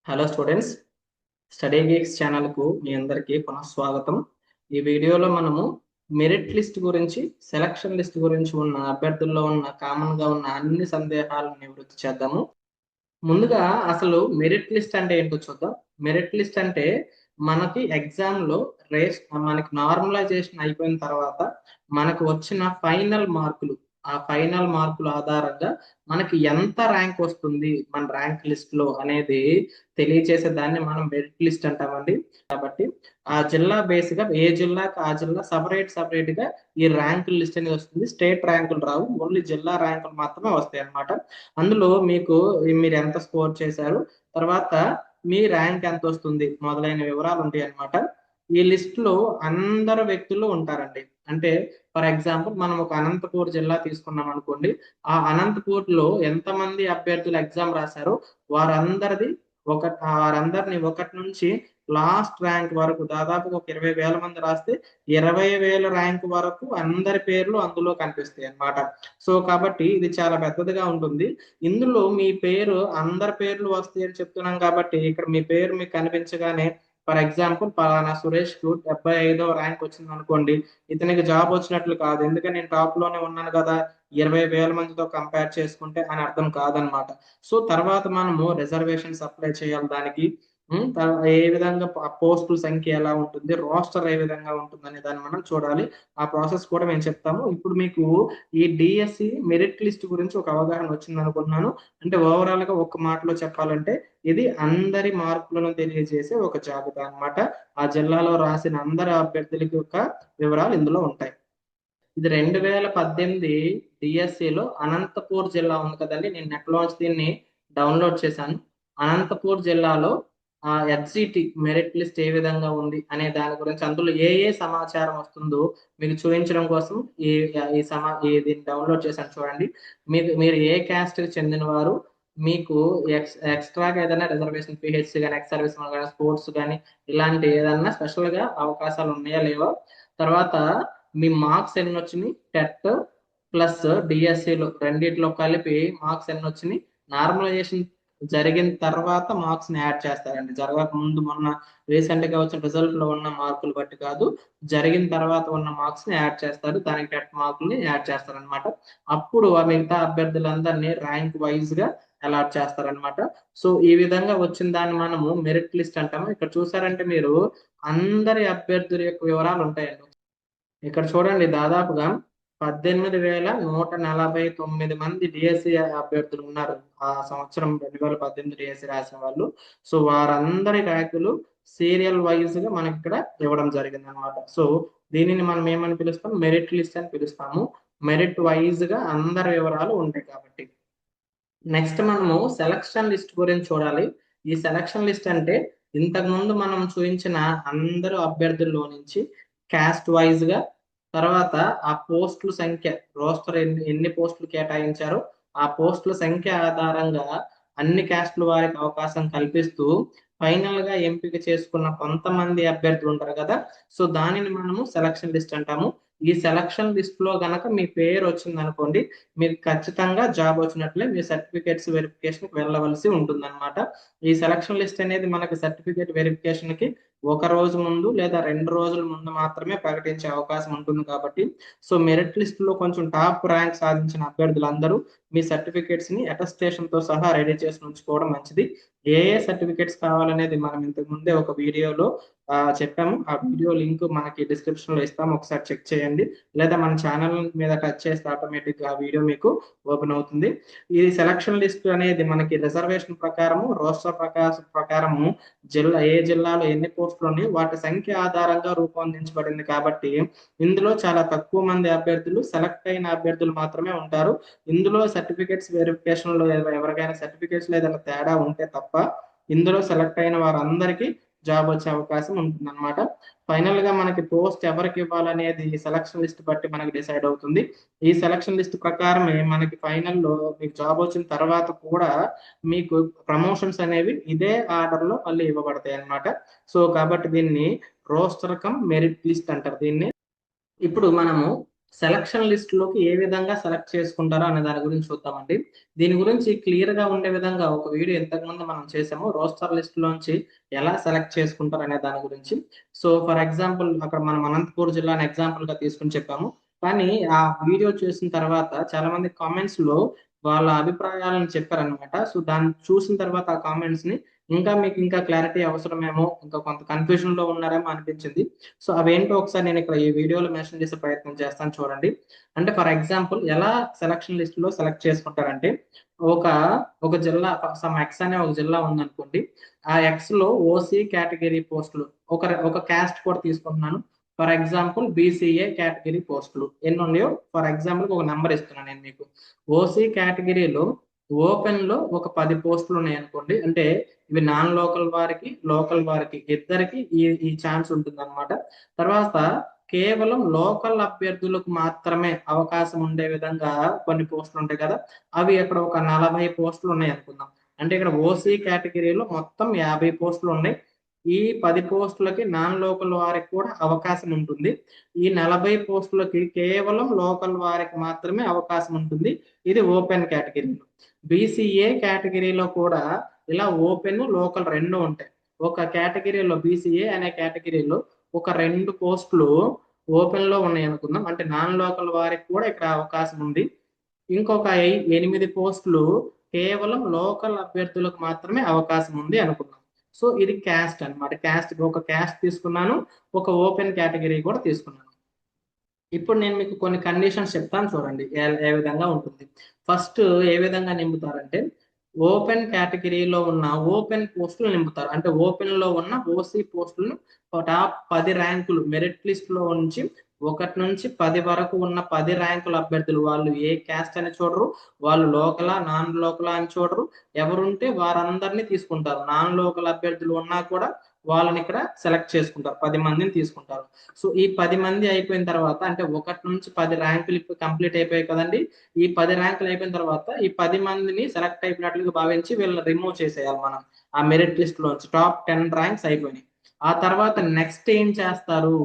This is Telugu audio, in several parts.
హలో స్టూడెంట్స్, స్టడీ గీక్స్ ఛానల్కు మీ అందరికీ పునః స్వాగతం. ఈ వీడియోలో మనము మెరిట్ లిస్ట్ గురించి, సెలక్షన్ లిస్ట్ గురించి ఉన్న అభ్యర్థుల్లో ఉన్న కామన్గా ఉన్న అన్ని సందేహాలను నివృత్తి చేద్దాము. ముందుగా అసలు మెరిట్ లిస్ట్ అంటే ఏంటో చూద్దాం. మెరిట్ లిస్ట్ అంటే మనకి ఎగ్జామ్లో మనకి నార్మలైజేషన్ అయిపోయిన తర్వాత మనకు వచ్చిన ఫైనల్ మార్కులు, ఆ ఫైనల్ మార్కుల ఆధారంగా మనకి ఎంత ర్యాంక్ వస్తుంది మన ర్యాంక్ లిస్ట్ లో అనేది తెలియచేసే దాన్ని మనం మెరిట్ లిస్ట్ అంటామండి. కాబట్టి ఆ జిల్లా బేస్ గా ఏ జిల్లాకి ఆ జిల్లా సపరేట్ గా ఈ ర్యాంకుల లిస్ట్ అనేది వస్తుంది. స్టేట్ ర్యాంకులు రావు, ఓన్లీ జిల్లా ర్యాంకులు మాత్రమే వస్తాయి అన్నమాట. అందులో మీరు ఎంత స్కోర్ చేశారు, తర్వాత మీ ర్యాంక్ ఎంత వస్తుంది మొదలైన వివరాలు ఉంటాయి అన్నమాట. ఈ లిస్ట్ లో అందరు వ్యక్తులు ఉంటారండి. అంటే ఫర్ ఎగ్జాంపుల్ మనం ఒక అనంతపూర్ జిల్లా తీసుకున్నాం అనుకోండి. ఆ అనంతపూర్ లో ఎంతమంది అభ్యర్థులు ఎగ్జామ్ రాశారో వారందరిని ఒకటి నుంచి లాస్ట్ ర్యాంక్ వరకు దాదాపుగా ఒక 20,000 మంది రాస్తే 20,000 ర్యాంక్ వరకు అందరి పేర్లు అందులో కనిపిస్తాయి అన్నమాట. సో కాబట్టి ఇది చాలా పెద్దదిగా ఉంటుంది. ఇందులో మీ పేరు అందరి పేర్లు వస్తాయి అని చెప్తున్నాం కాబట్టి ఇక్కడ మీ పేరు మీకు కనిపించగానే ఫర్ ఎగ్జాంపుల్ పలానా సురేష్ కు 75వ ర్యాంక్ వచ్చింది అనుకోండి, ఇతనికి జాబ్ వచ్చినట్లు కాదు. ఎందుకంటే నేను టాప్ లోనే ఉన్నాను కదా, 20,000 మందితో కంపేర్ చేసుకుంటే అని అర్థం కాదనమాట. సో తర్వాత మనము రిజర్వేషన్స్ అప్లై చేయాలి దానికి. ఏ విధంగా పోస్టుల సంఖ్య ఎలా ఉంటుంది, రోస్టర్ ఏ విధంగా ఉంటుంది అనే దాన్ని మనం చూడాలి. ఆ ప్రాసెస్ కూడా మేము చెప్తాము. ఇప్పుడు మీకు ఈ డిఎస్సి మెరిట్ లిస్ట్ గురించి ఒక అవగాహన వచ్చింది అనుకుంటున్నాను. అంటే ఓవరాల్ గా ఒక మాటలో చెప్పాలంటే ఇది అందరి మార్కులను తెలియజేసే ఒక జాబితా అన్నమాట. ఆ జిల్లాలో రాసిన అందరి అభ్యర్థులకి యొక్క వివరాలు ఇందులో ఉంటాయి. ఇది 2018 డిఎస్సిలో అనంతపూర్ జిల్లా ఉంది కదండి, నేను నెట్ లోంచి దీన్ని డౌన్లోడ్ చేశాను. అనంతపూర్ జిల్లాలో ఎస్జిటి మెరిట్ లిస్ట్ ఏ విధంగా ఉంది అనే దాని గురించి, అందులో ఏ ఏ సమాచారం వస్తుందో మీకు చూపించడం కోసం ఈ దీన్ని డౌన్లోడ్ చేశాను. చూడండి, మీరు ఏ క్యాస్ట్ కి చెందిన వారు, మీకు ఎక్స్ట్రాగా ఏదైనా రిజర్వేషన్, పిహెచ్సి కానీ, ఎక్స్ సర్వీస్ కానీ, స్పోర్ట్స్ కానీ ఇలాంటి ఏదన్నా స్పెషల్ గా అవకాశాలు ఉన్నాయా లేవో, తర్వాత మీ మార్క్స్ ఎన్ని వచ్చినాయి, టెట్ ప్లస్ డిఎస్సిలో రెండిట్లో కలిపి మార్క్స్ ఎన్ని వచ్చినాయి, నార్మలైజేషన్ జరిగిన తర్వాత మార్క్స్ ని యాడ్ చేస్తారండి. జరగక ముందు మొన్న రీసెంట్ గా వచ్చిన రిజల్ట్ లో ఉన్న మార్కులు బట్టి కాదు, జరిగిన తర్వాత ఉన్న మార్క్స్ ని యాడ్ చేస్తారు, దానికి టెట్ మార్కుల్ని యాడ్ చేస్తారనమాట. అప్పుడు ఆ మిగతా అభ్యర్థులందరినీ ర్యాంక్ వైజ్ గా అలాట్ చేస్తారనమాట. సో ఈ విధంగా వచ్చిన దాన్ని మనము మెరిట్ లిస్ట్ అంటాము. ఇక్కడ చూసారంటే మీరు అందరి అభ్యర్థుల యొక్క వివరాలు ఉంటాయండి. ఇక్కడ చూడండి, దాదాపుగా 18,149 మంది డిఎస్సి అభ్యర్థులు ఉన్నారు ఆ సంవత్సరం 2018 డిఎస్సి రాసిన వాళ్ళు. సో వారందరి ర్యాంకులు సీరియల్ వైజ్ గా మనకి ఇక్కడ ఇవ్వడం జరిగింది అనమాట. సో దీనిని మనం ఏమని పిలుస్తాం, మెరిట్ లిస్ట్ అని పిలుస్తాము. మెరిట్ వైజ్ గా అందరి వివరాలు ఉంటాయి కాబట్టి. నెక్స్ట్ మనము సెలక్షన్ లిస్ట్ గురించి చూడాలి. ఈ సెలక్షన్ లిస్ట్ అంటే ఇంతకు ముందు మనం చూపించిన అందరు అభ్యర్థుల్లో నుంచి క్యాస్ట్ వైజ్ గా, తర్వాత ఆ పోస్టుల సంఖ్య, రోస్టర్ ఎన్ని పోస్టులు కేటాయించారో ఆ పోస్టుల సంఖ్య ఆధారంగా అన్ని క్యాస్టుల వారికి అవకాశం కల్పిస్తూ ఫైనల్ గా ఎంపిక చేసుకున్న కొంతమంది అభ్యర్థులు ఉంటారు కదా, సో దానిని మనము సెలక్షన్ లిస్ట్ అంటాము. ఈ సెలక్షన్ లిస్ట్ లో గనక మీ పేరు వచ్చింది అనుకోండి, మీకు ఖచ్చితంగా జాబ్ వచ్చినట్లే, మీ సర్టిఫికేట్స్ వెరిఫికేషన్ కి వెళ్ళవలసి ఉంటుంది అనమాట. ఈ సెలక్షన్ లిస్ట్ అనేది మనకి సర్టిఫికేట్ వెరిఫికేషన్ కి ఒక రోజు ముందు లేదా 2 రోజుల ముందు మాత్రమే ప్రకటించే అవకాశం ఉంటుంది కాబట్టి, సో మెరిట్ లిస్ట్ లో కొంచెం టాప్ ర్యాంక్ సాధించిన అభ్యర్థులందరూ మీ సర్టిఫికేట్స్ ని అటెస్టేషన్ తో సహా రెడీ చేసి ఉంచుకోవడం మంచిది. ఏ ఏ సర్టిఫికేట్స్ కావాలనేది మనం ఇంతకు ముందే ఒక వీడియోలో చెప్పాము. ఆ వీడియో లింక్ మనకి డిస్క్రిప్షన్ లో ఇస్తాము, ఒకసారి చెక్ చేయండి. లేదా మన ఛానల్ మీద టచ్ చేస్తే ఆటోమేటిక్ ఆ వీడియో మీకు ఓపెన్ అవుతుంది. ఈ సెలక్షన్ లిస్ట్ అనేది మనకి రిజర్వేషన్ ప్రకారము, రోస్టర్ ప్రకారము ఏ జిల్లాలో ఎన్ని పోస్టులు ఉన్నాయి వాటి సంఖ్య ఆధారంగా రూపొందించబడింది కాబట్టి ఇందులో చాలా తక్కువ మంది అభ్యర్థులు, సెలెక్ట్ అయిన అభ్యర్థులు మాత్రమే ఉంటారు. ఇందులో సర్టిఫికేట్స్ వెరిఫికేషన్ లో ఎవరికైనా సర్టిఫికేట్స్ లో ఏదైనా తేడా ఉంటే తప్ప ఇందులో సెలెక్ట్ అయిన వారందరికీ జాబ్ వచ్చే అవకాశం ఉంటుంది అనమాట. ఫైనల్ గా మనకి పోస్ట్ ఎవరికి ఇవ్వాలనేది సెలక్షన్ లిస్ట్ బట్టి మనకి డిసైడ్ అవుతుంది. ఈ సెలక్షన్ లిస్ట్ ప్రకారమే మనకి ఫైనల్లో మీకు జాబ్ వచ్చిన తర్వాత కూడా మీకు ప్రమోషన్స్ అనేవి ఇదే ఆర్డర్ లో మళ్ళీ ఇవ్వబడతాయి అన్నమాట. సో కాబట్టి దీన్ని రోస్టర్ కమ్ మెరిట్ లిస్ట్ అంటారు దీన్ని. ఇప్పుడు మనము సెలక్షన్ లిస్ట్ లోకి ఏ విధంగా సెలెక్ట్ చేసుకుంటారో అనే దాని గురించి చూద్దామండి. దీని గురించి క్లియర్ గా ఉండే విధంగా ఒక వీడియో ఇంతకు ముందు మనం చేసాము, రోస్టర్ లిస్ట్ లోంచి ఎలా సెలెక్ట్ చేసుకుంటారు అనే దాని గురించి. సో ఫర్ ఎగ్జాంపుల్ అక్కడ మనం అనంతపూర్ జిల్లాని ఎగ్జాంపుల్ గా తీసుకుని చెప్పాము. కానీ ఆ వీడియో చూసిన తర్వాత చాలా మంది కామెంట్స్ లో వాళ్ళ అభిప్రాయాలను చెప్పారనమాట. సో దాన్ని చూసిన తర్వాత ఆ కామెంట్స్ ని ఇంకా మీకు ఇంకా క్లారిటీ అవసరమేమో, ఇంకా కొంత కన్ఫ్యూజన్ లో ఉన్నారేమో అనిపించింది. సో అవేంటో ఒకసారి నేను ఇక్కడ ఈ వీడియోలో మెన్షన్ చేసే ప్రయత్నం చేస్తాను చూడండి. అంటే ఫర్ ఎగ్జాంపుల్ ఎలా సెలక్షన్ లిస్ట్ లో సెలెక్ట్ చేసుకుంటారంటే, ఒక ఒక జిల్లా, సమ్ ఎక్స్ అనే ఒక జిల్లా ఉందనుకోండి. ఆ ఎక్స్ లో ఓసీ కేటగిరీ పోస్టులు, ఒక క్యాస్ట్ కూడా తీసుకుంటున్నాను. ఫర్ ఎగ్జాంపుల్ బీసీఏ కేటగిరీ పోస్టులు ఎన్ని ఉన్నాయో ఫర్ ఎగ్జాంపుల్ ఒక నెంబర్ ఇస్తున్నాను నేను మీకు. ఓసీ కేటగిరీలో ఓపెన్ లో ఒక 10 పోస్టులు ఉన్నాయి అనుకోండి. అంటే ఇవి నాన్ లోకల్ వారికి, లోకల్ వారికి ఇద్దరికి ఈ ఛాన్స్ ఉంటుంది అనమాట. తర్వాత కేవలం లోకల్ అభ్యర్థులకు మాత్రమే అవకాశం ఉండే విధంగా కొన్ని పోస్టులు ఉంటాయి కదా, అవి ఇక్కడ ఒక 40 పోస్టులు ఉన్నాయి అనుకుందాం. అంటే ఇక్కడ ఓసీ కేటగిరీలో మొత్తం 50 పోస్టులు ఉన్నాయి. ఈ 10 పోస్టులకి నాన్ లోకల్ వారికి కూడా అవకాశం ఉంటుంది. ఈ 40 పోస్టులకి కేవలం లోకల్ వారికి మాత్రమే అవకాశం ఉంటుంది. ఇది ఓపెన్ కేటగిరీలో. బీసీఏ కేటగిరీలో కూడా ఇలా ఓపెన్, లోకల్ రెండు ఉంటాయి. ఒక కేటగిరీలో బీసీఏ అనే కేటగిరీలో ఒక 2 పోస్టులు ఓపెన్ లో ఉన్నాయి అనుకుందాం. అంటే నాన్ లోకల్ వారికి కూడా ఇక్కడ అవకాశం ఉంది. ఇంకొక 8 పోస్టులు కేవలం లోకల్ అభ్యర్థులకు మాత్రమే అవకాశం ఉంది అనుకుందాం. సో ఇది క్యాస్ట్ అన్నమాట. క్యాస్ట్, ఒక క్యాస్ట్ తీసుకున్నాను, ఒక ఓపెన్ కేటగిరీ కూడా తీసుకున్నాను. ఇప్పుడు నేను మీకు కొన్ని కండిషన్స్ చెప్తాను చూడండి ఏ విధంగా ఉంటుంది. ఫస్ట్ ఏ విధంగా నింపుతారంటే, ఓపెన్ కేటగిరీలో ఉన్న ఓపెన్ పోస్టులు నింపుతారు. అంటే ఓపెన్ లో ఉన్న ఓసీ పోస్టులను టాప్ 10 ర్యాంకులు మెరిట్ లిస్ట్ లో ఉంచి 1 నుంచి 10 వరకు ఉన్న 10 ర్యాంకుల అభ్యర్థులు, వాళ్ళు ఏ క్యాస్ట్ అని చూడరు, వాళ్ళు లోకలా నాన్ లోకలా అని చూడరు, ఎవరుంటే వారందరినీ తీసుకుంటారు. నాన్ లోకల్ అభ్యర్థులు ఉన్నా కూడా వాళ్ళని ఇక్కడ సెలెక్ట్ చేసుకుంటారు, 10 మందిని తీసుకుంటారు. సో ఈ 10 మంది అయిపోయిన తర్వాత, అంటే 1 నుంచి 10 ర్యాంకులు ఇప్పుడు కంప్లీట్ అయిపోయాయి కదండి. ఈ 10 ర్యాంకులు అయిపోయిన తర్వాత ఈ 10 మందిని సెలెక్ట్ అయిపోయినట్లుగా భావించి వీళ్ళని రిమూవ్ చేసేయాలి మనం ఆ మెరిట్ లిస్ట్ లోంచి. టాప్ 10 ర్యాంక్స్ అయిపోయినాయి. ఆ తర్వాత నెక్స్ట్ ఏం చేస్తారు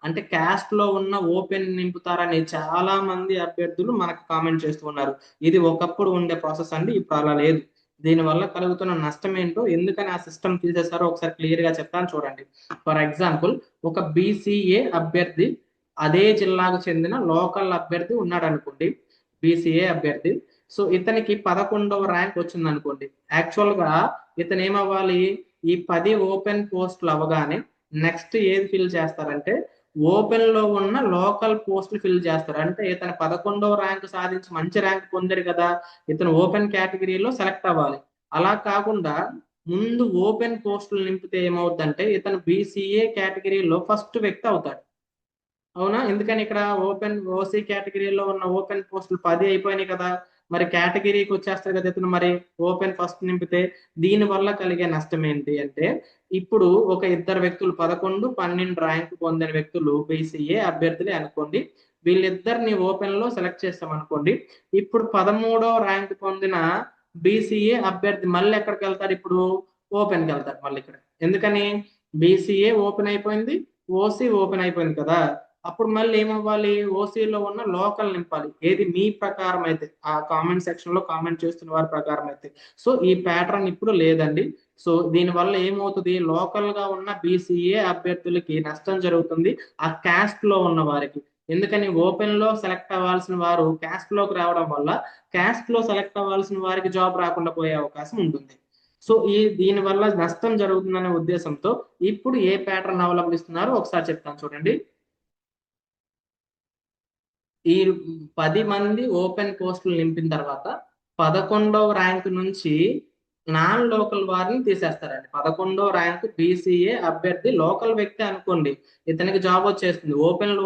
అంటే, క్యాస్ట్ లో ఉన్న ఓపెన్ నింపుతారని చాలా మంది అభ్యర్థులు మనకు కామెంట్ చేస్తూ ఉన్నారు. ఇది ఒకప్పుడు ఉండే ప్రాసెస్ అండి, ఇప్పుడు అలా లేదు. దీని వల్ల కలుగుతున్న నష్టం ఏంటో, ఎందుకని ఆ సిస్టమ్ తీసేస్తారో ఒకసారి క్లియర్ గా చెప్తాను చూడండి. ఫర్ ఎగ్జాంపుల్ ఒక బీసీఏ అభ్యర్థి, అదే జిల్లాకు చెందిన లోకల్ అభ్యర్థి ఉన్నాడు అనుకోండి, బీసీఏ అభ్యర్థి. సో ఇతనికి 11వ ర్యాంక్ వచ్చింది అనుకోండి. యాక్చువల్ గా ఇతను ఏమవ్వాలి, ఈ 10 ఓపెన్ పోస్టులు అవగానే నెక్స్ట్ ఏది ఫిల్ చేస్తారంటే, ఓపెన్ లో ఉన్న లోకల్ పోస్టులు ఫిల్ చేస్తారు. అంటే ఇతను 11వ ర్యాంక్ సాధించి మంచి ర్యాంక్ పొందాడు కదా, ఇతను ఓపెన్ కేటగిరీలో సెలెక్ట్ అవ్వాలి. అలా కాకుండా ముందు ఓపెన్ పోస్టులు నింపితే ఏమవుతుందంటే, ఇతను బీసీఏ కేటగిరీలో ఫస్ట్ వ్యక్తి అవుతాడు. అవునా? ఎందుకని ఇక్కడ ఓసీ కేటగిరీలో ఉన్న ఓపెన్ పోస్టులు 10 అయిపోయినాయి కదా, మరి కేటగిరీకి వచ్చేస్తారు కదా ఇతను, మరి ఓపెన్ ఫస్ట్ నింపితే. దీని వల్ల కలిగే నష్టం ఏంటి అంటే, ఇప్పుడు ఒక ఇద్దరు వ్యక్తులు 11, 12 ర్యాంక్ పొందిన వ్యక్తులు బీసీఏ అభ్యర్థులే అనుకోండి. వీళ్ళిద్దరిని ఓపెన్ లో సెలెక్ట్ చేస్తాం అనుకోండి. ఇప్పుడు 13వ ర్యాంక్ పొందిన బీసీఏ అభ్యర్థి మళ్ళీ ఎక్కడికి వెళ్తారు, ఇప్పుడు ఓపెన్ కి వెళ్తారు మళ్ళీ ఇక్కడ. ఎందుకని, బీసీఏ ఓపెన్ అయిపోయింది, ఓసీ ఓపెన్ అయిపోయింది కదా. అప్పుడు మళ్ళీ ఏమవ్వాలి, ఓసీలో ఉన్న లోకల్ నింపాలి. ఏది మీ ప్రకారం అయితే, ఆ కామెంట్ సెక్షన్ లో కామెంట్ చేస్తున్న వారి ప్రకారం అయితే. సో ఈ ప్యాటర్న్ ఇప్పుడు లేదండి. సో దీని వల్ల ఏమవుతుంది, లోకల్ గా ఉన్న బీసీఏ అభ్యర్థులకి నష్టం జరుగుతుంది, ఆ క్యాస్ట్ లో ఉన్న వారికి. ఎందుకని, ఓపెన్ లో సెలెక్ట్ అవ్వాల్సిన వారు క్యాస్ట్ లోకి రావడం వల్ల క్యాస్ట్ లో సెలెక్ట్ అవ్వాల్సిన వారికి జాబ్ రాకుండా పోయే అవకాశం ఉంటుంది. సో దీని వల్ల నష్టం జరుగుతుందనే ఉద్దేశంతో ఇప్పుడు ఏ ప్యాటర్న్ అవలంబిస్తున్నారో ఒకసారి చెప్తాను చూడండి. ఈ 10 మంది ఓపెన్ పోస్టులు నింపిన తర్వాత 11వ ర్యాంక్ నుంచి నాన్ లోకల్ వారిని తీసేస్తారండి. 11వ ర్యాంక్ బీసీఏ అభ్యర్థి లోకల్ వ్యక్తి అనుకోండి, ఇతనికి జాబ్ వచ్చేస్తుంది. ఓపెన్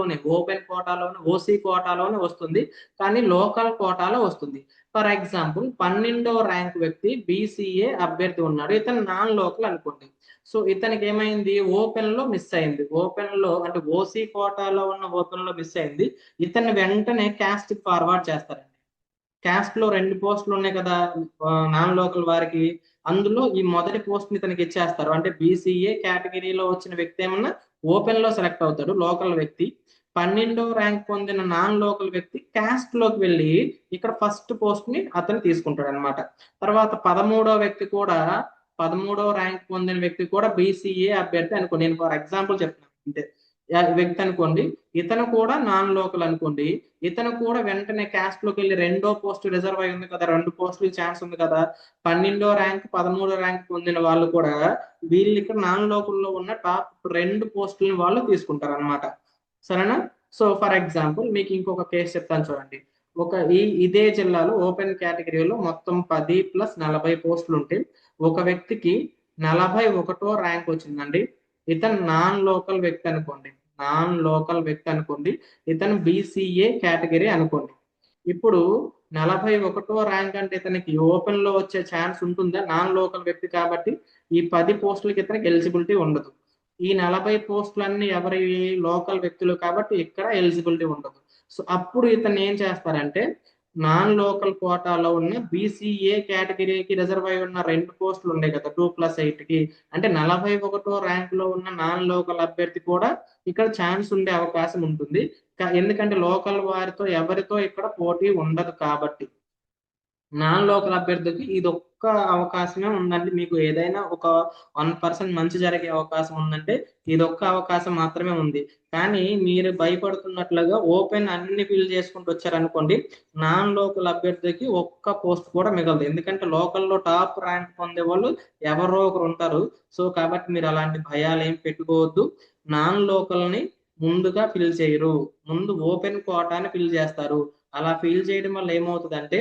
కోటాలోనే, ఓసీ కోటాలోనే వస్తుంది, కానీ లోకల్ కోటాలో వస్తుంది. ఫర్ ఎగ్జాంపుల్ 12వ ర్యాంక్ వ్యక్తి బీసీఏ అభ్యర్థి ఉన్నాడు, ఇతను నాన్ లోకల్ అనుకోండి. సో ఇతనికి ఏమైంది, ఓపెన్ లో మిస్ అయింది. ఓపెన్ లో అంటే ఓసీ కోటాలో ఉన్న ఓపెన్ లో మిస్ అయింది. ఇతన్ని వెంటనే క్యాస్ట్ కి ఫార్వర్డ్ చేస్తారండి. క్యాస్ట్ లో 2 పోస్టులు ఉన్నాయి కదా, నాన్ లోకల్ వారికి. అందులో ఈ మొదటి పోస్ట్ ని ఇతనికి ఇచ్చేస్తారు. అంటే బీసీఏ కేటగిరీలో వచ్చిన వ్యక్తి ఏమన్నా ఓపెన్ లో సెలెక్ట్ అవుతాడు, లోకల్ వ్యక్తి. 12వ ర్యాంక్ పొందిన నాన్ లోకల్ వ్యక్తి క్యాస్ట్ లోకి వెళ్ళి ఇక్కడ ఫస్ట్ పోస్ట్ ని అతను తీసుకుంటాడు అనమాట. తర్వాత 13వ వ్యక్తి కూడా 13వ ర్యాంక్ పొందిన వ్యక్తి కూడా బీసీఏ అభ్యర్థి అనుకోండి, నేను ఫర్ ఎగ్జాంపుల్ చెప్తున్నాను అంతే. వ్యక్తి అనుకోండి, ఇతను కూడా నాన్ లోకల్ అనుకోండి, ఇతను కూడా వెంటనే క్యాస్ట్ లోకి వెళ్ళి రెండో పోస్ట్ రిజర్వ్ అయి ఉంది కదా, 2 పోస్టులు ఛాన్స్ ఉంది కదా, 12వ ర్యాంక్ 13వ ర్యాంక్ పొందిన వాళ్ళు కూడా వీళ్ళు ఇక్కడ నాన్ లోకల్ లో ఉన్న టాప్ 2 పోస్టులను వాళ్ళు తీసుకుంటారు అనమాట. సరేనా? సో ఫర్ ఎగ్జాంపుల్ మీకు ఇంకొక కేసు చెప్తాను చూడండి. ఇదే జిల్లాలో ఓపెన్ కేటగిరీలో మొత్తం 10 + 40 పోస్టులు ఉంటే ఒక వ్యక్తికి 41వ ర్యాంక్ వచ్చిందండి. ఇతను నాన్ లోకల్ వ్యక్తి అనుకోండి, ఇతను బీసీఏ కేటగిరీ అనుకోండి. ఇప్పుడు 41వ ర్యాంక్ అంటే ఇతనికి ఓపెన్ లో వచ్చే ఛాన్స్ ఉంటుందా? నాన్ లోకల్ వ్యక్తి కాబట్టి ఈ 10 పోస్టులకి ఇతనికి ఎలిజిబిలిటీ ఉండదు. ఈ 40 పోస్టులన్నీ ఎవరి లోకల్ వ్యక్తులు కాబట్టి ఇక్కడ ఎలిజిబిలిటీ ఉండదు. సో అప్పుడు ఇతను ఏం చేస్తారంటే నాన్ లోకల్ కోటాలో ఉన్న బీసీఏ కేటగిరీకి రిజర్వ్ అయి ఉన్న 2 పోస్టులు ఉన్నాయి కదా 2+8 కి, అంటే 41వ ర్యాంక్ లో ఉన్న నాన్ లోకల్ అభ్యర్థి కూడా ఇక్కడ ఛాన్స్ ఉండే అవకాశం ఉంటుంది. ఎందుకంటే లోకల్ వారితో ఎవరితో ఇక్కడ పోటీ ఉండదు కాబట్టి. నాన్ లోకల్ అభ్యర్థికి ఇది ఒక్క అవకాశమే ఉందండి. మీకు ఏదైనా ఒక 1% మంచి జరిగే అవకాశం ఉందంటే ఇది ఒక్క అవకాశం మాత్రమే ఉంది. కానీ మీరు భయపడుతున్నట్లుగా ఓపెన్ అన్ని ఫిల్ చేసుకుంటూ వచ్చారనుకోండి, నాన్ లోకల్ అభ్యర్థికి ఒక్క పోస్ట్ కూడా మిగలదు. ఎందుకంటే లోకల్లో టాప్ ర్యాంక్ పొందే వాళ్ళు ఎవరో ఒకరు ఉంటారు. సో కాబట్టి మీరు అలాంటి భయాలు ఏం పెట్టుకోవద్దు. నాన్ లోకల్ ని ముందుగా ఫిల్ చేయరు, ముందు ఓపెన్ కోటాని ఫిల్ చేస్తారు. అలా ఫిల్ చేయడం వల్ల ఏమవుతుందంటే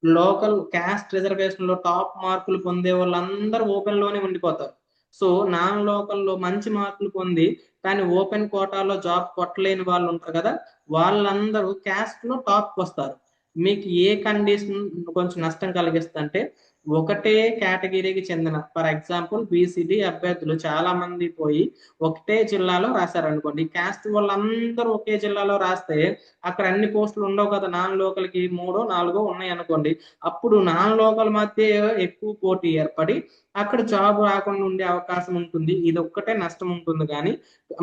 లోకల్ క్యాస్ట్ రిజర్వేషన్ లో టాప్ మార్కులు పొందే వాళ్ళందరూ ఓపెన్ లోనే ఉండిపోతారు. సో నాన్ లోకల్ లో మంచి మార్కులు పొంది కానీ ఓపెన్ కోటాలో జాబ్ కొట్టలేని వాళ్ళు ఉంటారు కదా, వాళ్ళందరూ క్యాస్ట్ లో టాప్ వస్తారు. మీకు ఏ కండిషన్ కొంచెం నష్టం కలిగిస్తుందంటే ఒకటే కేటగిరీకి చెందిన ఫర్ ఎగ్జాంపుల్ బీసీడీ అభ్యర్థులు చాలా మంది పోయి ఒకటే జిల్లాలో రాశారనుకోండి, క్యాస్ట్ వాళ్ళందరూ ఒకే జిల్లాలో రాస్తే అక్కడ అన్ని పోస్టులు ఉండవు కదా, నాన్ లోకల్ కి 3, 4 ఉన్నాయి అనుకోండి. అప్పుడు నాన్ లోకల్ మధ్య ఎక్కువ పోటీ ఏర్పడి అక్కడ జాబ్ రాకుండా ఉండే అవకాశం ఉంటుంది. ఇది ఒక్కటే నష్టం ఉంటుంది. కానీ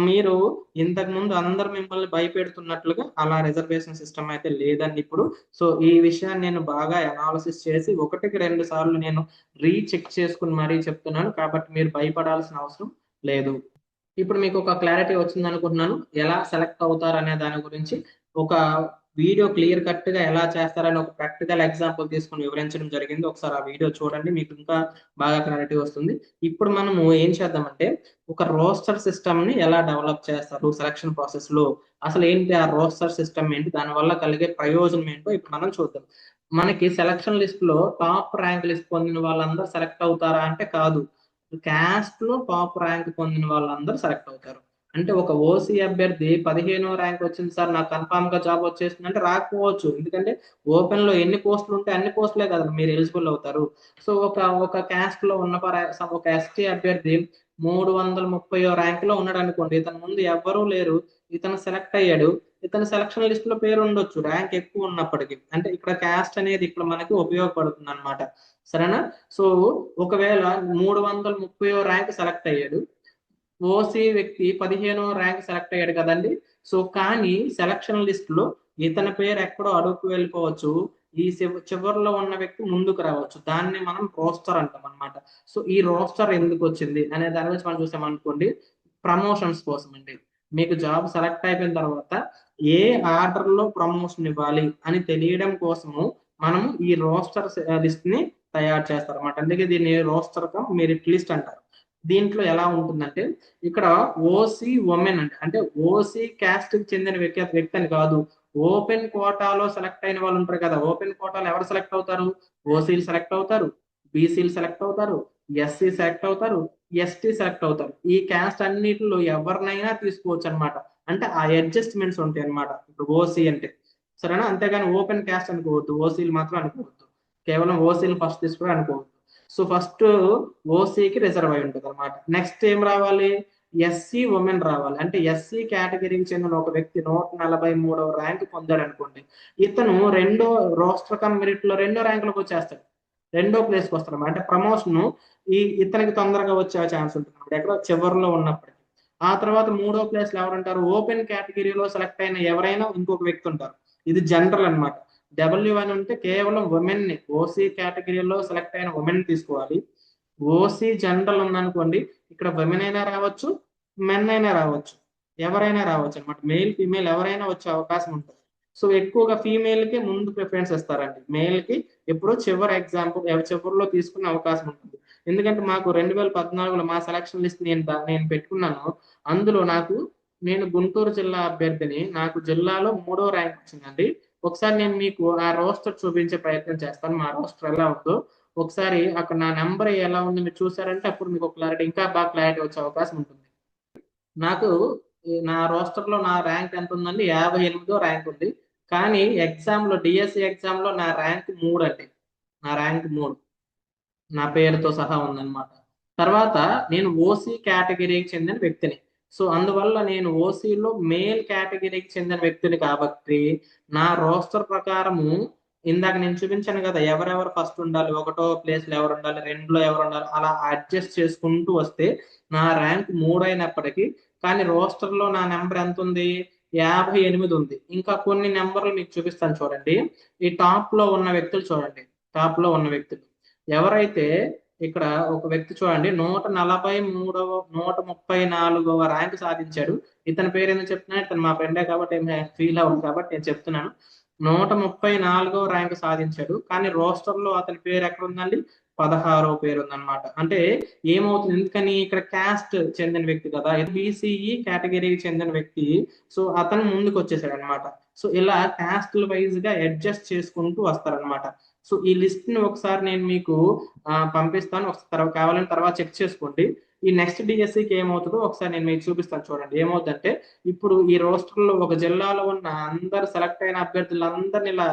మీరు ఇంతకు ముందు అందరు మిమ్మల్ని భయపెడుతున్నట్లుగా అలా రిజర్వేషన్ సిస్టమ్ అయితే లేదండి ఇప్పుడు. సో ఈ విషయాన్ని నేను బాగా అనాలిసిస్ చేసి 1కి 2 సార్లు నేను రీచెక్ చేసుకుని మరీ చెప్తున్నాను, కాబట్టి మీరు భయపడాల్సిన అవసరం లేదు. ఇప్పుడు మీకు ఒక క్లారిటీ వచ్చింది అనుకుంటున్నాను. ఎలా సెలెక్ట్ అవుతారు అనే దాని గురించి ఒక వీడియో క్లియర్ కట్ గా ఎలా చేస్తారని ఒక ప్రాక్టికల్ ఎగ్జాంపుల్ తీసుకుని వివరించడం జరిగింది. ఒకసారి ఆ వీడియో చూడండి, మీకు ఇంకా బాగా క్లారిటీ వస్తుంది. ఇప్పుడు మనము ఏం చేద్దామంటే ఒక రోస్టర్ సిస్టమ్ ని ఎలా డెవలప్ చేస్తారు సెలక్షన్ ప్రాసెస్ లో, అసలు ఏంటి ఆ రోస్టర్ సిస్టమ్ ఏంటి, దాని వల్ల కలిగే ప్రయోజనం ఏంటో ఇప్పుడు మనం చూద్దాం. మనకి సెలక్షన్ లిస్ట్ లో టాప్ ర్యాంక్ లిస్ట్ పొందిన వాళ్ళందరూ సెలెక్ట్ అవుతారా అంటే కాదు, క్యాస్ట్ లో టాప్ ర్యాంక్ పొందిన వాళ్ళందరూ సెలెక్ట్ అవుతారు. అంటే ఒక ఓసీ అభ్యర్థి 15వ ర్యాంక్ వచ్చింది సార్ నాకు కన్ఫామ్ గా జాబ్ వచ్చేస్తుంది అంటే రాకపోవచ్చు. ఎందుకంటే ఓపెన్ లో ఎన్ని పోస్టులు ఉంటే అన్ని పోస్టులే కదా మీరు ఎలిజిబుల్ అవుతారు. సో ఒక క్యాస్ట్ లో ఉన్న ఒక ఎస్టీ అభ్యర్థి 330వ ర్యాంక్ లో ఉన్నాడు అనుకోండి, ఇతని ముందు ఎవ్వరూ లేరు, ఇతను సెలెక్ట్ అయ్యాడు, ఇతని సెలక్షన్ లిస్ట్ లో పేరు ఉండొచ్చు ర్యాంక్ ఎక్కువ ఉన్నప్పటికీ. అంటే ఇక్కడ క్యాస్ట్ అనేది ఇక్కడ మనకి ఉపయోగపడుతుంది అనమాట. సరేనా? సో ఒకవేళ 330వ ర్యాంక్ సెలెక్ట్ అయ్యాడు, ఓసీ వ్యక్తి 15వ ర్యాంక్ సెలెక్ట్ అయ్యాడు కదండి. సో కానీ సెలక్షన్ లిస్ట్ లో ఇతని పేరు ఎక్కడో అడుగుకు వెళ్ళిపోవచ్చు, ఈ చివరిలో ఉన్న వ్యక్తి ముందుకు రావచ్చు. దాన్ని మనం రోస్టర్ అంటాం అనమాట. సో ఈ రోస్టర్ ఎందుకు వచ్చింది అనే దాని గురించి మనం చూసామనుకోండి, ప్రమోషన్స్ కోసం అండి. మీకు జాబ్ సెలెక్ట్ అయిపోయిన తర్వాత ఏ ఆర్డర్ లో ప్రమోషన్ ఇవ్వాలి అని తెలియడం కోసము మనము ఈ రోస్టర్ లిస్ట్ ని తయారు చేస్తారు అనమాట. అందుకే దీన్ని రోస్టర్ కమ్ మెరిట్ లిస్ట్ అంటారు. దీంట్లో ఎలా ఉంటుందంటే ఇక్కడ ఓసీ ఉమెన్ అంటే ఓసీ క్యాస్ట్ కి చెందిన వ్యక్తి అని కాదు, ఓపెన్ కోటాలో సెలెక్ట్ అయిన వాళ్ళు ఉంటారు కదా, ఓపెన్ కోటాలో ఎవరు సెలెక్ట్ అవుతారు, ఓసీలు సెలెక్ట్ అవుతారు, బీసీలు సెలెక్ట్ అవుతారు, ఎస్సీ సెలెక్ట్ అవుతారు, ఎస్టీ సెలెక్ట్ అవుతారు. ఈ క్యాస్ట్ అన్నిటిలో ఎవరినైనా తీసుకోవచ్చు అనమాట. అంటే ఆ అడ్జస్ట్మెంట్స్ ఉంటాయి అనమాట ఇప్పుడు ఓసీ అంటే. సరేనా? అంతేగాని ఓపెన్ క్యాస్ట్ అనుకోవద్దు, ఓసీలు మాత్రం అనుకోవద్దు, కేవలం ఓసీలు ఫస్ట్ తీసుకోవడం అనుకోవద్దు. సో ఫస్ట్ ఓసీకి రిజర్వ్ అయి ఉంటుంది అనమాట. నెక్స్ట్ ఏం రావాలి, ఎస్సీ ఉమెన్ రావాలి. అంటే ఎస్సీ కేటగిరీకి చెందిన ఒక వ్యక్తి 143వ ర్యాంక్ పొందాడు అనుకోండి, ఇతను రెండో రోస్టర్ కమ్ మెరిట్ లో 2వ ర్యాంకులకు వచ్చేస్తాడు, 2వ ప్లేస్కి వస్తాడు. అంటే ప్రమోషన్ ఇతనికి తొందరగా వచ్చే ఛాన్స్ ఉంటుంది ఎక్కడ చివరిలో ఉన్నప్పటికీ. ఆ తర్వాత మూడో ప్లేస్ లో ఎవరు ఉంటారు? ఓపెన్ కేటగిరీలో సెలెక్ట్ అయిన ఎవరైనా ఇంకొక వ్యక్తి ఉంటారు. ఇది జనరల్ అన్నమాట. W1 అంటే కేవలం ఉమెన్ ని, ఓసీ కేటగిరీలో సెలెక్ట్ అయిన ఉమెన్ తీసుకోవాలి. ఓసీ జనరల్ ఉందనుకోండి, ఇక్కడ విమెన్ అయినా రావచ్చు, మెన్ అయినా రావచ్చు, ఎవరైనా రావచ్చు అనమాట. మెయిల్ ఫీమేల్ ఎవరైనా వచ్చే అవకాశం ఉంటుంది. సో ఎక్కువగా ఫీమేల్ కి ముందు ప్రిఫరెన్స్ ఇస్తారండి. మేల్ కి ఎప్పుడో చివరి ఎగ్జాంపుల్ చివరిలో తీసుకునే అవకాశం ఉంటుంది. ఎందుకంటే మాకు 2014లో మా సెలక్షన్ లిస్ట్ నేను పెట్టుకున్నాను. అందులో నేను గుంటూరు జిల్లా అభ్యర్థిని. నాకు జిల్లాలో 3వ ర్యాంక్ వచ్చిందండి. ఒకసారి నేను మీకు ఆ రోస్టర్ చూపించే ప్రయత్నం చేస్తాను. మా రోస్టర్ ఎలా ఉందో ఒకసారి అక్కడ నా నెంబర్ ఎలా ఉందో మీరు చూసారంటే అప్పుడు మీకు క్లారిటీ, ఇంకా బాగా క్లారిటీ వచ్చే అవకాశం ఉంటుంది. నాకు నా రోస్టర్ లో నా ర్యాంక్ ఎంత ఉందండి? 58వ ర్యాంక్ ఉంది. కానీ ఎగ్జామ్ లో, డిఎస్సి ఎగ్జామ్ లో నా ర్యాంక్ 3 అండి. నా ర్యాంక్ 3 నా పేరుతో సహా ఉందన్నమాట. తర్వాత నేను ఓసీ కేటగిరీకి చెందిన వ్యక్తిని. సో అందువల్ల నేను ఓసీలో మేల్ కేటగిరీకి చెందిన వ్యక్తిని కాబట్టి నా రోస్టర్ ప్రకారము ఇందాక నేను చూపించాను కదా, ఎవరెవరు ఫస్ట్ ఉండాలి, ఒకటో ప్లేస్ లో ఎవరు ఉండాలి, రెండులో ఎవరు ఉండాలి, అలా అడ్జస్ట్ చేసుకుంటూ వస్తే నా ర్యాంక్ 3 అయినప్పటికీ కానీ రోస్టర్ లో నా నెంబర్ ఎంత ఉంది? 58 ఉంది. ఇంకా కొన్ని నెంబర్లు మీకు చూపిస్తాను చూడండి. ఈ టాప్ లో ఉన్న వ్యక్తులు చూడండి. టాప్ లో ఉన్న వ్యక్తులు ఎవరైతే, ఇక్కడ ఒక వ్యక్తి చూడండి 143వ 134వ ర్యాంక్ సాధించాడు. ఇతని పేరు ఎందుకు చెప్తున్నా, ఇతను మా ఫ్రెండే కాబట్టి ఫీల్ అవ్వదు కాబట్టి నేను చెప్తున్నాను. 134వ ర్యాంక్ సాధించాడు. కానీ రోస్టర్ లో అతని పేరు ఎక్కడ ఉందండి? 16వ పేరు ఉందన్నమాట. అంటే ఏమవుతుంది, ఎందుకని ఇక్కడ క్యాస్ట్ చెందిన వ్యక్తి కదా, బీసీఈ కేటగిరీకి చెందిన వ్యక్తి. సో అతను ముందుకు వచ్చేసాడు అనమాట. సో ఇలా క్యాస్ట్ వైజ్ గా అడ్జస్ట్ చేసుకుంటూ వస్తారనమాట. సో ఈ లిస్ట్ ని ఒకసారి నేను మీకు పంపిస్తాను. ఒకసారి కావాలని తర్వాత చెక్ చేసుకోండి. ఈ నెక్స్ట్ డిఎస్సికి ఏమవుతుందో ఒకసారి నేను మీకు చూపిస్తాను చూడండి. ఏమవుతుందంటే ఇప్పుడు ఈ రోస్టర్ లో ఒక జిల్లాలో ఉన్న అందరు సెలెక్ట్ అయిన అభ్యర్థులందరిని ఇలా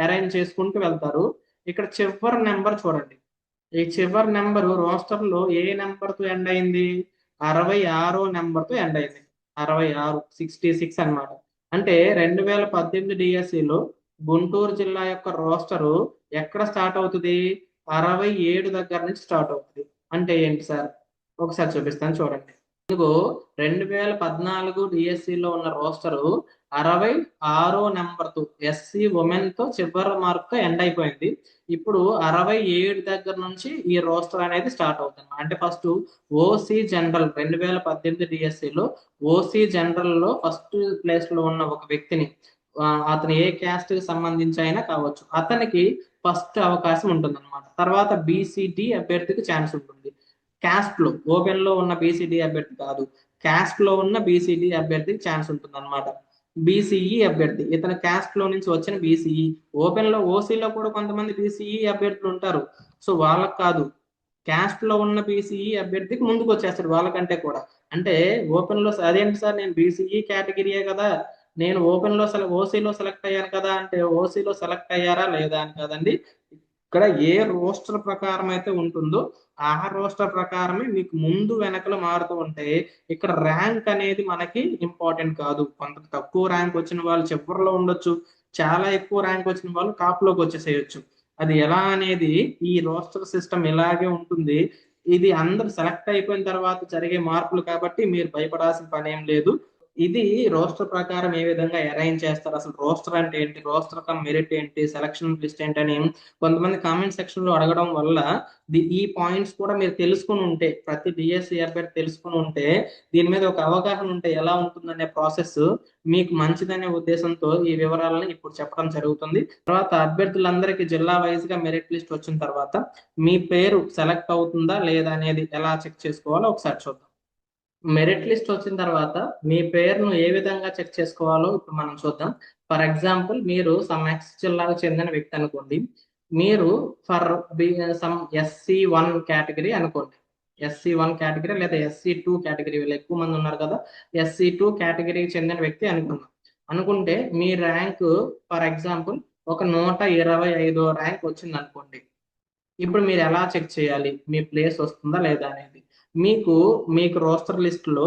అరేంజ్ చేసుకుంటూ వెళ్తారు. ఇక్కడ చివరి నెంబర్ చూడండి. ఈ చివరి నెంబర్ రోస్టర్ లో ఏ నెంబర్ తో ఎండ్ అయింది? 66 నెంబర్ తో ఎండ్ అయింది. 66, 66 అన్నమాట. అంటే 2018 డిఎస్సిలో గుంటూరు జిల్లా యొక్క రోస్టరు ఎక్కడ స్టార్ట్ అవుతుంది? 67 దగ్గర నుంచి స్టార్ట్ అవుతుంది. అంటే ఏంటి సార్? ఒకసారి చూపిస్తాను చూడండి. ఇదిగో 2014 డిఎస్సిలో ఉన్న రోస్టరు 66 నెంబర్తో ఎస్సీ ఉమెన్ తో చివరి మార్క్ తో ఎండ్ అయిపోయింది. ఇప్పుడు 67 దగ్గర నుంచి ఈ రోస్టర్ అనేది స్టార్ట్ అవుతుంది. అంటే ఫస్ట్ ఓసీ జనరల్ 2018 డిఎస్సిలో ఓసీ జనరల్ లో ఫస్ట్ ప్లేస్ లో ఉన్న ఒక వ్యక్తిని, అతను ఏ క్యాస్ట్ కి సంబంధించి అయినా కావచ్చు, అతనికి ఫస్ట్ అవకాశం ఉంటుంది అనమాట. తర్వాత బీసీడీ అభ్యర్థికి ఛాన్స్ ఉంటుంది. క్యాస్ట్ లో, ఓపెన్ లో ఉన్న బీసీడీ అభ్యర్థి కాదు, క్యాస్ట్ లో ఉన్న బీసీడీ అభ్యర్థికి ఛాన్స్ ఉంటుంది అనమాట. బీసీఈ అభ్యర్థి, ఇతను క్యాస్ట్ లో నుంచి వచ్చిన బీసీఈ. ఓపెన్ లో, ఓసీలో కూడా కొంతమంది బీసీఈ అభ్యర్థులు ఉంటారు. సో వాళ్ళకి కాదు, క్యాస్ట్ లో ఉన్న బీసీఈ అభ్యర్థికి ముందుకు వచ్చేస్తాడు వాళ్ళకంటే కూడా. అంటే ఓపెన్ లో అదేంటి సార్, నేను బీసీఈ కేటగిరీయే కదా, నేను ఓపెన్ లో ఓసీలో సెలెక్ట్ అయ్యాను కదా అంటే ఓసీలో సెలెక్ట్ అయ్యారా లేదా అని కాదండి. ఇక్కడ ఏ రోస్టర్ ప్రకారం అయితే ఉంటుందో ఆ రోస్టర్ ప్రకారమే మీకు ముందు వెనకలు మారుతూ ఉంటే ఇక్కడ ర్యాంక్ అనేది మనకి ఇంపార్టెంట్ కాదు. కొంత తక్కువ ర్యాంక్ వచ్చిన వాళ్ళు చివరిలో ఉండొచ్చు, చాలా ఎక్కువ ర్యాంక్ వచ్చిన వాళ్ళు టాప్ లోకి వచ్చేసేయచ్చు. అది ఎలా అనేది ఈ రోస్టర్ సిస్టమ్ ఇలాగే ఉంటుంది. ఇది అందరు సెలెక్ట్ అయిపోయిన తర్వాత జరిగే మార్పులు కాబట్టి మీరు భయపడాల్సిన పని ఏం లేదు. ఇది రోస్టర్ ప్రకారం ఏ విధంగా అరేంజ్ చేస్తారు, అసలు రోస్టర్ అంటే ఏంటి, రోస్టర్ కమ్ మెరిట్ ఏంటి, సెలక్షన్ లిస్ట్ ఏంటని కొంతమంది కామెంట్ సెక్షన్ లో అడగడం వల్ల ఈ పాయింట్స్ కూడా మీరు తెలుసుకుని ఉంటే, ప్రతి డిఎస్సి అభ్యర్థి తెలుసుకుని ఉంటే, దీని మీద ఒక అవగాహన ఉంటే ఎలా ఉంటుందనే ప్రాసెస్ మీకు మంచిదనే ఉద్దేశంతో ఈ వివరాలను ఇప్పుడు చెప్పడం జరుగుతుంది. తర్వాత అభ్యర్థులందరికీ జిల్లా వైజ్ గా మెరిట్ లిస్ట్ వచ్చిన తర్వాత మీ పేరు సెలెక్ట్ అవుతుందా లేదా అనేది ఎలా చెక్ చేసుకోవాలో ఒకసారి చూద్దాం. మెరిట్ లిస్ట్ వచ్చిన తర్వాత మీ పేరును ఏ విధంగా చెక్ చేసుకోవాలో ఇప్పుడు మనం చూద్దాం. ఫర్ ఎగ్జాంపుల్ మీరు సమ్ ఎక్స్ జిల్లాకు చెందిన వ్యక్తి అనుకోండి. మీరు ఫర్ సమ్ SC1 కేటగిరీ అనుకోండి. SC1 కేటగిరీ లేదా SC2 కేటగిరీ, వీళ్ళు ఎక్కువ మంది ఉన్నారు కదా, SC2 కేటగిరీకి చెందిన వ్యక్తి అనుకుందాం. అనుకుంటే మీ ర్యాంక్ ఫర్ ఎగ్జాంపుల్ ఒక 125 ర్యాంక్ వచ్చింది అనుకోండి. ఇప్పుడు మీరు ఎలా చెక్ చేయాలి మీ ప్లేస్ వస్తుందా లేదా అనేది? మీకు రోస్టర్ లిస్ట్ లో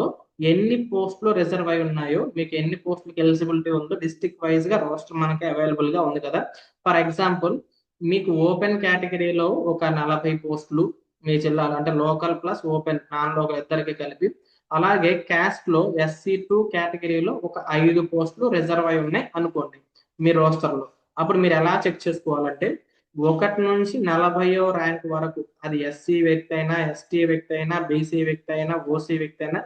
ఎన్ని పోస్టులు రిజర్వ్ అయి ఉన్నాయో, మీకు ఎన్ని పోస్టులకు ఎలిజిబిలిటీ ఉందో డిస్ట్రిక్ట్ వైజ్ గా రోస్టర్ మనకి అవైలబుల్ గా ఉంది కదా. ఫర్ ఎగ్జాంపుల్ మీకు ఓపెన్ కేటగిరీలో ఒక 40 పోస్టులు మీ జిల్లాలో, అంటే local plus open non local ఇద్దరికి కలిపి అలాగే క్యాస్ట్ లో SC2 కేటగిరీలో ఒక 5 పోస్టులు రిజర్వ్ అయి ఉన్నాయి అనుకోండి మీ రోస్టర్ లో. అప్పుడు మీరు ఎలా చెక్ చేసుకోవాలంటే 1 నుంచి 40వ ర్యాంక్ వరకు, అది SC వ్యక్తి అయినా, ST వ్యక్తి అయినా, BC వ్యక్తి అయినా, OC వ్యక్తి అయినా,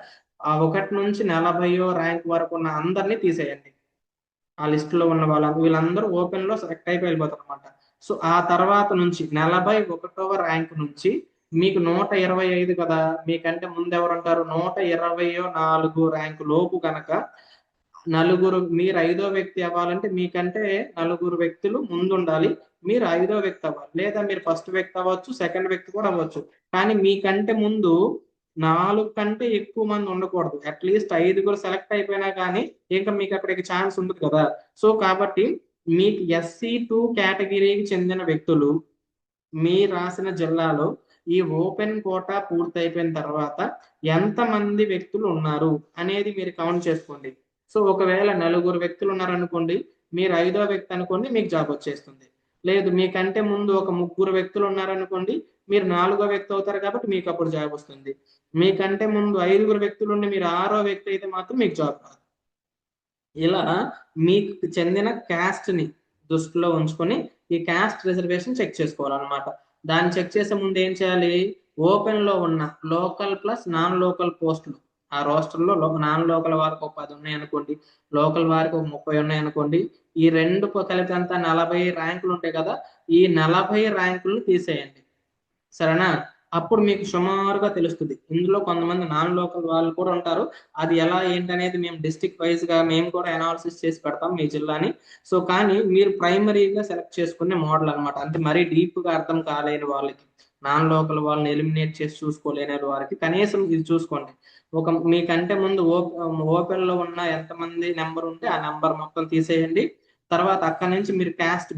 ఆ 1 నుంచి 40వ ర్యాంక్ వరకు ఉన్న అందరినీ తీసేయండి. ఆ లిస్ట్ లో ఉన్న వీళ్ళందరూ ఓపెన్ లో సెలెక్ట్ అయిపోయి వెళ్ళిపోతారు అనమాట. సో ఆ తర్వాత నుంచి 41వ ర్యాంక్ నుంచి మీకు 125 కదా, మీకంటే ముందు ఎవరు ఉంటారు, 124 ర్యాంకు లోపు కనుక నలుగురు, మీరు 5వ వ్యక్తి అవ్వాలంటే మీకంటే నలుగురు వ్యక్తులు ముందు ఉండాలి, మీరు 5వ వ్యక్తి అవ్వాలి. లేదా మీరు ఫస్ట్ వ్యక్తి అవ్వచ్చు, సెకండ్ వ్యక్తి కూడా అవ్వచ్చు. కానీ మీకంటే ముందు 4 కంటే ఎక్కువ మంది ఉండకూడదు. అట్లీస్ట్ 5గురు సెలెక్ట్ అయిపోయినా కానీ ఇంకా మీకు అక్కడికి ఛాన్స్ ఉండదు కదా. సో కాబట్టి మీకు SC2 కేటగిరీకి చెందిన వ్యక్తులు మీ రాసిన జిల్లాలో ఈ ఓపెన్ కోటా పూర్తయిపోయిన తర్వాత ఎంతమంది వ్యక్తులు ఉన్నారు అనేది మీరు కౌంట్ చేసుకోండి. సో ఒకవేళ నలుగురు వ్యక్తులు ఉన్నారనుకోండి, మీరు 5వ వ్యక్తి అనుకోండి, మీకు జాబ్ వచ్చేస్తుంది. లేదు మీకంటే ముందు ఒక 3 వ్యక్తులు ఉన్నారనుకోండి, మీరు 4వ వ్యక్తి అవుతారు కాబట్టి మీకు అప్పుడు జాబ్ వస్తుంది. మీకంటే ముందు 5గురు వ్యక్తులు ఉండి మీరు 6వ వ్యక్తి అయితే మాత్రం మీకు జాబ్ రాదు. ఇలా మీకు చెందిన క్యాస్ట్ ని దృష్టిలో ఉంచుకొని ఈ క్యాస్ట్ రిజర్వేషన్ చెక్ చేసుకోవాలన్నమాట. దాన్ని చెక్ చేసే ముందు ఏం చేయాలి, ఓపెన్ లో ఉన్న లోకల్ ప్లస్ నాన్ లోకల్ పోస్టులు, ఆ రోస్టర్ లో నాన్ లోకల్ వారికి ఒక 10 ఉన్నాయి అనుకోండి, లోకల్ వారికి ఒక 30 ఉన్నాయి అనుకోండి, ఈ రెండు కలిపి అంతా 40 ర్యాంకులు ఉంటాయి కదా, ఈ 40 ర్యాంకులను తీసేయండి. సరేనా? అప్పుడు మీకు సుమారుగా తెలుస్తుంది. ఇందులో కొంతమంది నాన్ లోకల్ వాళ్ళు కూడా ఉంటారు. అది ఎలా ఏంటనేది మేము డిస్ట్రిక్ట్ వైజ్ గా మేము కూడా అనాలిసిస్ చేసి పెడతాం మీ జిల్లాని. సో కానీ మీరు ప్రైమరీగా సెలెక్ట్ చేసుకునే మోడల్ అనమాట. అంటే మరీ డీప్ గా అర్థం కాలేని వాళ్ళకి, నాన్ లోకల్ వాళ్ళని ఎలిమినేట్ చేసి చూసుకోలేని వారికి కనీసం ఇది చూసుకోండి. మీకంటే ముందు ఓపెన్ లో ఉన్న ఎంతమంది నెంబర్ ఉంటే ఆ నెంబర్ మొత్తం తీసేయండి. తర్వాత అక్కడి నుంచి మీరు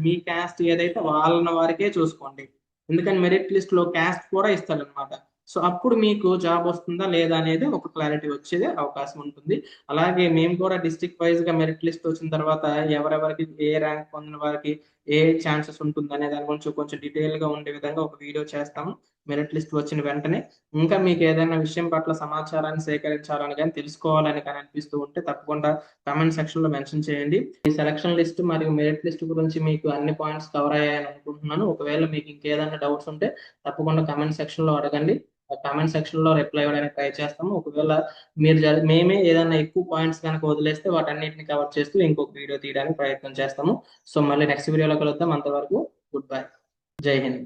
మీ క్యాస్ట్ ఏదైతే వాళ్ళ వారికే చూసుకోండి. ఎందుకని మెరిట్ లిస్ట్ లో క్యాస్ట్ కూడా ఇస్తాడనమాట. సో అప్పుడు మీకు జాబ్ వస్తుందా లేదా అనేది ఒక క్లారిటీ వచ్చేదే అవకాశం ఉంటుంది. అలాగే మేము కూడా డిస్ట్రిక్ట్ వైజ్ గా మెరిట్ లిస్ట్ వచ్చిన తర్వాత ఎవరెవరికి ఏ ర్యాంక్ పొందిన వారికి ఏ ఛాన్సెస్ ఉంటుంది అనే దాని గురించి కొంచెం డీటెయిల్ గా ఉండే విధంగా ఒక వీడియో చేస్తాము మెరిట్ లిస్ట్ వచ్చిన వెంటనే. ఇంకా మీకు ఏదైనా విషయం పట్ల సమాచారాన్ని సేకరించాలని కానీ తెలుసుకోవాలని కానీ అనిపిస్తూ ఉంటే తప్పకుండా కామెంట్ సెక్షన్ లో మెన్షన్ చేయండి. ఈ సెలక్షన్ లిస్ట్ మరియు మెరిట్ లిస్ట్ గురించి మీకు అన్ని పాయింట్స్ కవర్ అయ్యాయని అనుకుంటున్నాను. ఒకవేళ మీకు ఇంకేదైనా డౌట్స్ ఉంటే తప్పకుండా కామెంట్ సెక్షన్ లో అడగండి. కామెంట్ సెక్షన్ లో రిప్లై ఇవ్వడానికి ట్రై చేస్తాము. ఒకవేళ మేమే ఏదైనా ఎక్కువ పాయింట్స్ కనుక వదిలేస్తే వాటన్నిటిని కవర్ చేస్తూ ఇంకొక వీడియో తీయడానికి ప్రయత్నం చేస్తాము. సో మళ్ళీ నెక్స్ట్ వీడియోలో కలుద్దాం. అంతవరకు గుడ్ బై, జై హింద్.